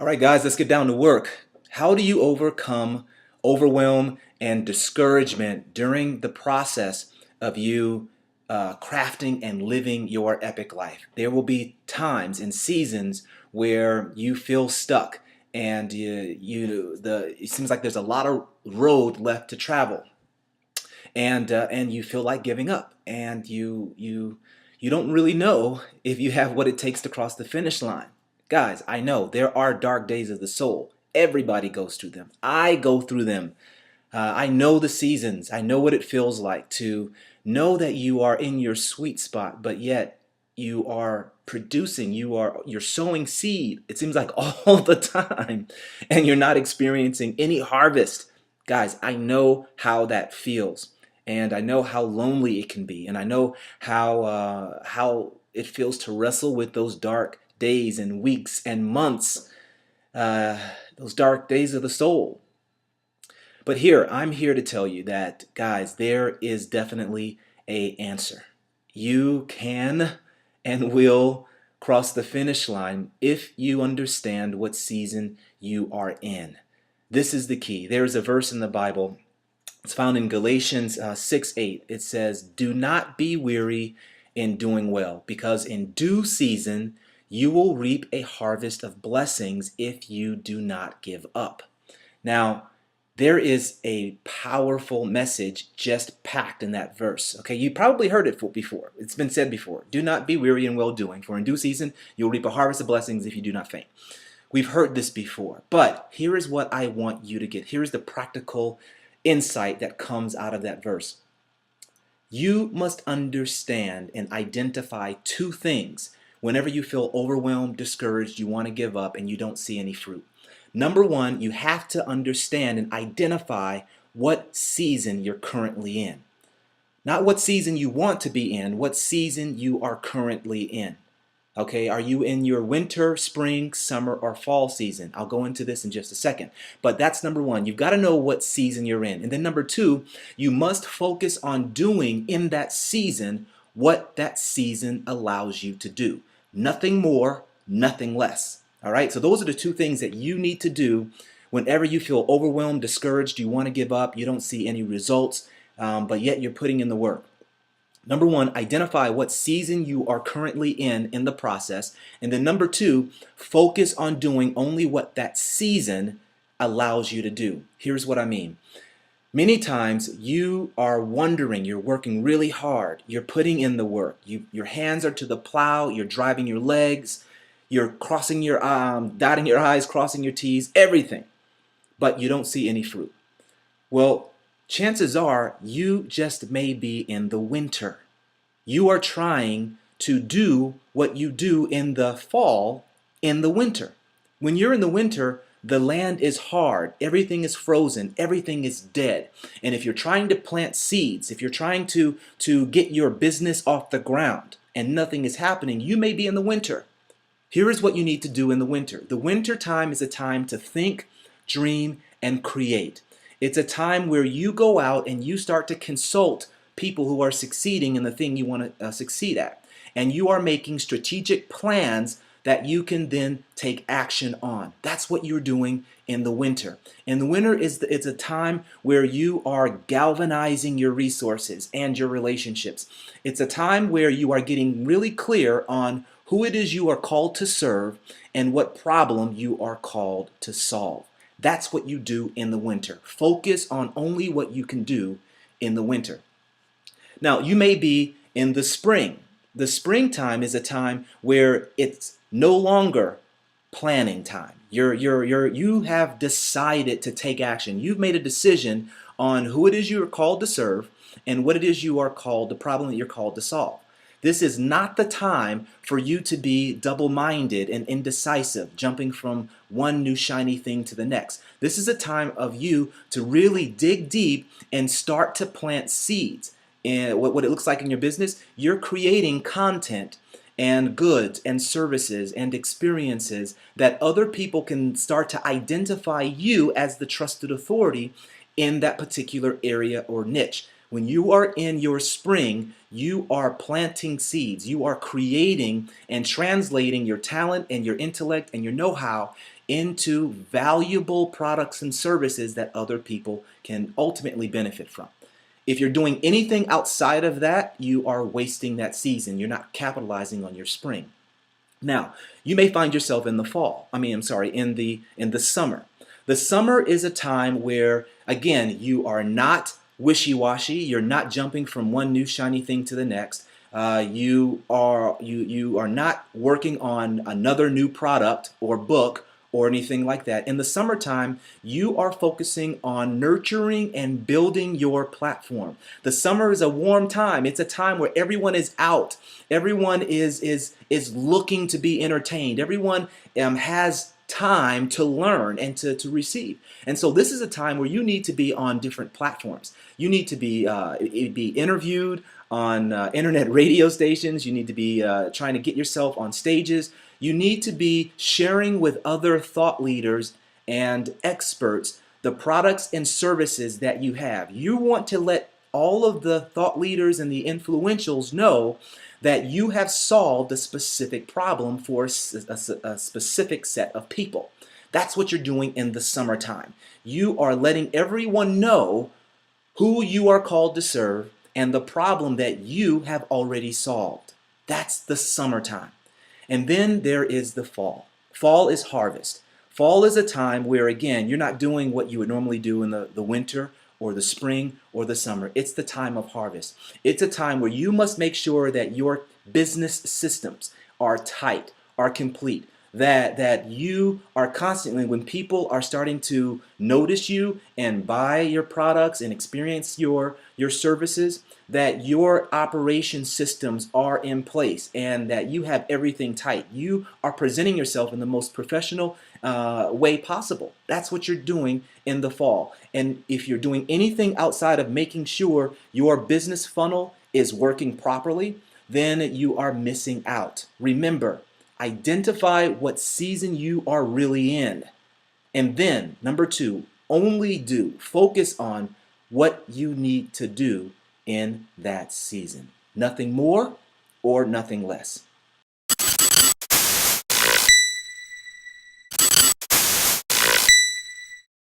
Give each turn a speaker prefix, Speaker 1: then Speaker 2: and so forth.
Speaker 1: All right, guys, let's get down to work. How do you overcome overwhelm and discouragement during the process of you crafting and living your epic life? There will be times and seasons where you feel stuck and it seems like there's a lot of road left to travel, and you feel like giving up, and you don't really know if you have what it takes to cross the finish line. Guys, I know there are dark days of the soul. Everybody goes through them. I go through them. I know the seasons. I know what it feels like to know that you are in your sweet spot, but yet you are producing, you're sowing seed. It seems like all the time, and you're not experiencing any harvest. Guys, I know how that feels, and I know how lonely it can be, and I know how it feels to wrestle with those dark days and weeks and months, uh, those dark days of the soul. But I'm here to tell you that, guys, there is definitely a answer. You can and will cross the finish line if you understand what season you are in. This is the key. There is a verse in the Bible. It's found in Galatians 6:8. It says, "Do not be weary in doing well, because in due season you will reap a harvest of blessings if you do not give up." Now, there is a powerful message just packed in that verse. Okay, you probably heard it before. It's been said before. Do not be weary in well doing, for in due season you'll reap a harvest of blessings if you do not faint. We've heard this before, but here is what I want you to get. Here is the practical insight that comes out of that verse. You must understand and identify two things whenever you feel overwhelmed, discouraged, you want to give up, and you don't see any fruit. Number one, you have to understand and identify what season you're currently in. Not what season you want to be in, what season you are currently in. Okay, are you in your winter, spring, summer, or fall season? I'll go into this in just a second. But that's number one. You've got to know what season you're in. And then number two, you must focus on doing in that season what that season allows you to do. Nothing more, nothing less. All right, so those are the two things that you need to do whenever you feel overwhelmed, discouraged, you want to give up, you don't see any results, but yet you're putting in the work. Number one, identify what season you are currently in the process. And then number two, focus on doing only what that season allows you to do. Here's what I mean. Many times you are wondering, you're working really hard, you're putting in the work, your hands are to the plow, you're driving your legs, you're crossing your dotting your I's, crossing your T's, everything, but you don't see any fruit. Well, chances are you just may be in the winter. You are trying to do what you do in the fall in the winter. When you're in the winter, the land is hard, everything is frozen, everything is dead. And if you're trying to plant seeds, if you're trying to get your business off the ground and nothing is happening, you may be in the winter. Here is what you need to do in the winter. The winter time is a time to think, dream, and create. It's a time where you go out and you start to consult people who are succeeding in the thing you want to succeed at. And you are making strategic plans that you can then take action on. That's what you're doing in the winter. In the winter, it's a time where you are galvanizing your resources and your relationships. It's a time where you are getting really clear on who it is you are called to serve and what problem you are called to solve. That's what you do in the winter. Focus on only what you can do in the winter. Now, you may be in the spring. The springtime is a time where it's no longer planning time. You have decided to take action. You've made a decision on who it is you are called to serve and what it is you are called, the problem that you're called to solve. This is not the time for you to be double-minded and indecisive, jumping from one new shiny thing to the next. This is a time of you to really dig deep and start to plant seeds. And what it looks like in your business, you're creating content and goods and services and experiences that other people can start to identify you as the trusted authority in that particular area or niche. When you are in your spring, you are planting seeds. You are creating and translating your talent and your intellect and your know-how into valuable products and services that other people can ultimately benefit from. If you're doing anything outside of that, you are wasting that season. You're not capitalizing on your spring. Now, you may find yourself in the fall. In the summer. The summer is a time where, again, you are not wishy-washy. You're not jumping from one new shiny thing to the next. You are not working on another new product or book or anything like that. In the summertime, you are focusing on nurturing and building your platform. The summer is a warm time. It's a time where everyone is out. Everyone is looking to be entertained. Everyone has time to learn and to receive. And so this is a time where you need to be on different platforms. You need to be interviewed on internet radio stations. You need to be trying to get yourself on stages. You need to be sharing with other thought leaders and experts the products and services that you have. You want to let all of the thought leaders and the influentials know that you have solved a specific problem for a specific set of people. That's what you're doing in the summertime. You are letting everyone know who you are called to serve and the problem that you have already solved. That's the summertime. And then there is the fall. Fall is harvest. Fall is a time where, again, you're not doing what you would normally do in the winter or the spring or the summer. It's the time of harvest. It's a time where you must make sure that your business systems are tight, are complete, that you are constantly, when people are starting to notice you and buy your products and experience your services, that your operation systems are in place and that you have everything tight. You are presenting yourself in the most professional way possible. That's what you're doing in the fall. And if you're doing anything outside of making sure your business funnel is working properly, then you are missing out. Remember, identify what season you are really in. And then, number 2, focus on what you need to do in that season. Nothing more or nothing less.